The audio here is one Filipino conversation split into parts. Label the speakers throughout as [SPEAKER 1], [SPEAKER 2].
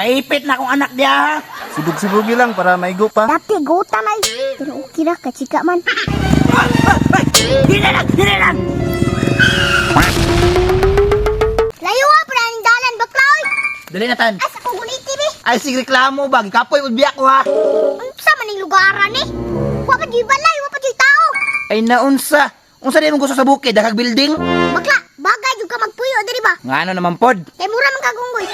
[SPEAKER 1] Paipit na akong anak diya.
[SPEAKER 2] Sibug-sibugi lang para maigo pa.
[SPEAKER 3] Dati gutan ay. Pero okay ra kachika man.
[SPEAKER 1] Dili lang.
[SPEAKER 3] Layo wa para ning dalan baklaw.
[SPEAKER 1] Dali na tan.
[SPEAKER 3] Asa ko guniti bi?
[SPEAKER 1] Ay sige reklamo ba, gikapoy ug biyak ko ha.
[SPEAKER 3] Unsa man ning lugaran ni? Wa pa di balay, wa pa di tao.
[SPEAKER 1] Ay naunsa. Unsa di mo gusto sa bukid, daghang building?
[SPEAKER 3] Bakla, bagay jud ka magpuyo diri ba?
[SPEAKER 1] Ngano naman pod?
[SPEAKER 3] Kay mura man kagunggoy.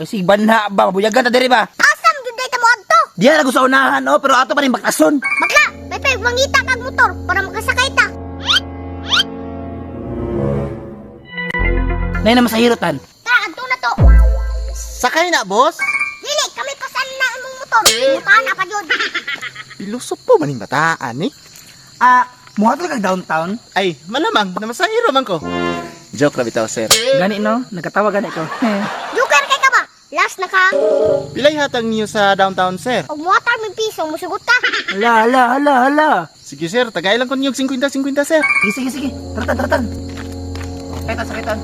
[SPEAKER 1] Ay sige banha ba, buyagan ta diri ba?
[SPEAKER 3] Asam jud day ta mo adto.
[SPEAKER 1] Diya na gusto unahan oh, pero ato pa rin baktason.
[SPEAKER 3] Bakla, may mangita kag motor para makasakay ta.
[SPEAKER 1] Nay naman sa hirutan.
[SPEAKER 3] Tara adto na to.
[SPEAKER 2] Sakay na, boss.
[SPEAKER 3] Dili kami pasan na imong motor. Mutana pa jud.
[SPEAKER 2] Pilusop po maning bataan eh.
[SPEAKER 1] Muhat lang kag downtown.
[SPEAKER 2] Ay, malamang, namasahiro man ko. Joke na bitaw, sir.
[SPEAKER 1] Gani no, nagkatawa gani ko.
[SPEAKER 3] Joker kay ka ba? Last na ka.
[SPEAKER 2] Pilay hatang niyo sa downtown, sir.
[SPEAKER 3] Og motor may piso musugot ka.
[SPEAKER 1] Hala.
[SPEAKER 2] Sige, sir. Tagay lang ko niyo 50-50, sir.
[SPEAKER 1] Sige. Taratan. Sakitan.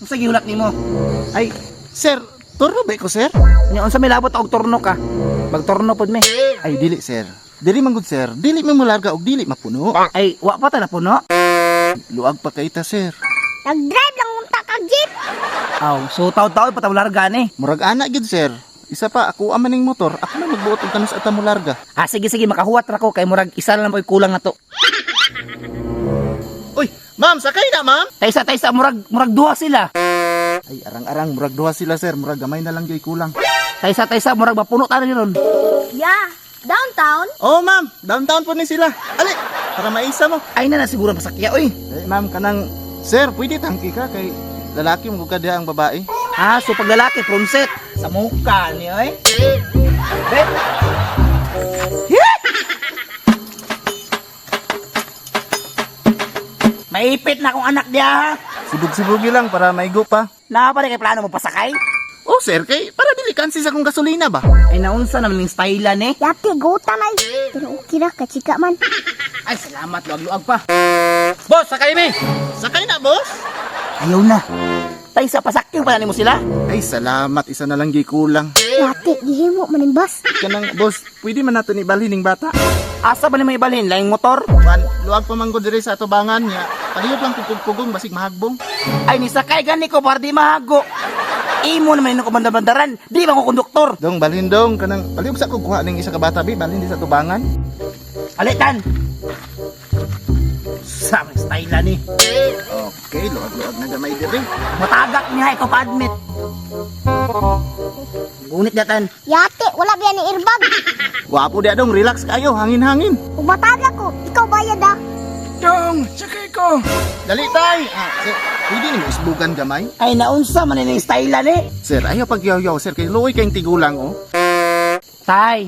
[SPEAKER 1] Unsa gihulat nimo?
[SPEAKER 2] Ay, sir. Turno ba ko, sir?
[SPEAKER 1] Nya unsa may labot og turno ka? Magturno pod me.
[SPEAKER 2] Ay, dili, sir. Dili man gud, sir. Dili mo mularga og dili mapuno.
[SPEAKER 1] Ay wa pa ta na puno.
[SPEAKER 2] Luag pa kay ta, sir.
[SPEAKER 3] Nag-drive lang unta kag jeep.
[SPEAKER 1] Aw, so taw-taw pa ta larga ni.
[SPEAKER 2] Murag ana gid, sir. Isa pa, ako amaning motor. Ako na magbuot og kanus ata mularga.
[SPEAKER 1] Sige makahuwat ra ko kay murag isa lang po'y kulang na to.
[SPEAKER 2] Uy, ma'am, sakay na, ma'am.
[SPEAKER 1] Taysa murag duha sila.
[SPEAKER 2] Ay, arang-arang. Murag duha sila, sir. Murag gamay na lang joy kulang.
[SPEAKER 1] Taysa murag mapuno ta ron.
[SPEAKER 3] Yeah, downtown.
[SPEAKER 2] Oh, ma'am. Downtown po ni sila. Ali, para maisa mo.
[SPEAKER 1] Ay na siguro pasakya oy.
[SPEAKER 2] Eh, ma'am, kanang... Sir, pwede tangki ka kay lalaki mo ka diha ang babae.
[SPEAKER 1] So pag lalaki pronset sa muka ni oy. Bet. Maipit na akong anak diya.
[SPEAKER 2] Sibug-sibugi lang para maigo pa.
[SPEAKER 1] Napa kay plano mo pasakay?
[SPEAKER 2] Oh, sir, kay para dili kansi sa kong gasolina ba?
[SPEAKER 1] Ay naunsa naman ning style ni.
[SPEAKER 3] Dati gutan ay. Pero okay ra kachika man.
[SPEAKER 1] Ay salamat luag-luag pa. Boss, sakay mi.
[SPEAKER 2] Sakay na, boss.
[SPEAKER 1] Ayaw na. Taysa pasakyan pa nimo sila.
[SPEAKER 2] Ay, salamat. Isa na lang gi kulang.
[SPEAKER 3] Dati gihimo manimbas.
[SPEAKER 2] Kanang, boss, pwede man nato ni balhin ning bata.
[SPEAKER 1] Asa ba ni may ibalhin laing motor?
[SPEAKER 2] Wan, luag pa man ko diri sa atubangan niya. Palihog lang kugog-kugong basig mahagbong.
[SPEAKER 1] Ay ni sakay gani ko para di mahago. Imo naman yung kumandabandaran. Di ba ko konduktor?
[SPEAKER 2] Dong, balhin dong. Kanang, palihog sa kukuha ning isa ka bata, bi. Balhin di sa atubangan.
[SPEAKER 1] Alitan. Sa style ni.
[SPEAKER 2] Okay, luag-luag na gamay diri.
[SPEAKER 1] Matagak niya ikaw pa-admit. Gunit datan.
[SPEAKER 3] Yate, wala biya ni irbag.
[SPEAKER 2] Wapo dia dong, relax kayo, hangin-hangin.
[SPEAKER 3] Umataga ko, ikaw bayad ah.
[SPEAKER 1] Dong, sakay ko.
[SPEAKER 2] Dali tay. Sir, pwede ni mo isbugan gamay?
[SPEAKER 1] Ay naunsa man yung style ni.
[SPEAKER 2] Sir, ayaw pagyaw-yaw, sir, kay luoy kayong tigulang, oh.
[SPEAKER 1] Tay,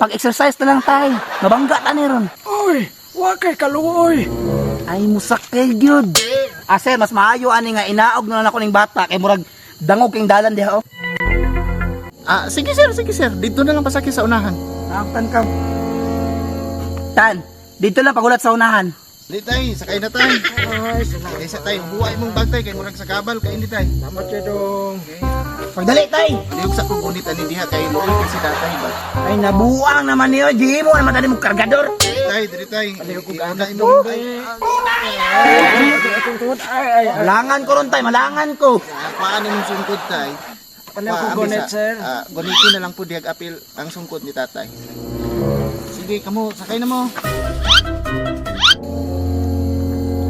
[SPEAKER 1] pag-exercise na lang tay. Mabangga ta ni ron.
[SPEAKER 4] Uy, wakay kaluoy.
[SPEAKER 1] Ay musakay gyud. Sir, mas maayo ani nga inaog na lang ako ning bata kay murag dangog king dalan diha oh.
[SPEAKER 2] Sige sir. Dito na lang pasakit sa unahan.
[SPEAKER 1] Nakaktan ka. Tan, dito lang pagulat sa unahan.
[SPEAKER 2] Dali tay, sakay na tay. Ay, sa tay, buhay mong bag tay, kay murag sa kabal, kay hindi tay.
[SPEAKER 4] Salamat siya dong.
[SPEAKER 1] Pagdali tay.
[SPEAKER 2] Lihog sa kukunit ani diha, kay luoy kay si tatay ba.
[SPEAKER 1] Ay nabuang naman niyo, di mo naman tadi mo kargador.
[SPEAKER 2] Tay, dali tay. Iuna imo tay.
[SPEAKER 1] Malangan ko ron tay, malangan ko.
[SPEAKER 2] Paano mong sungkod tay?
[SPEAKER 4] Ano ko gonet, sir?
[SPEAKER 2] Gunitin na lang po diag apil ang sungkod ni tatay. Sige, kamo, sakay na mo.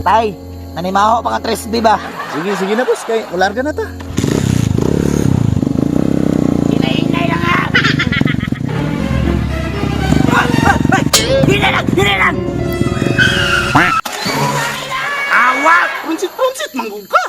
[SPEAKER 1] Tay, nanimaho pa ka 3B ba?
[SPEAKER 2] Sige na boss, kay ularga na ta.
[SPEAKER 1] Hinay-hinay lang ha! Hinay lang! Awak!
[SPEAKER 2] Punsit, manggug ka.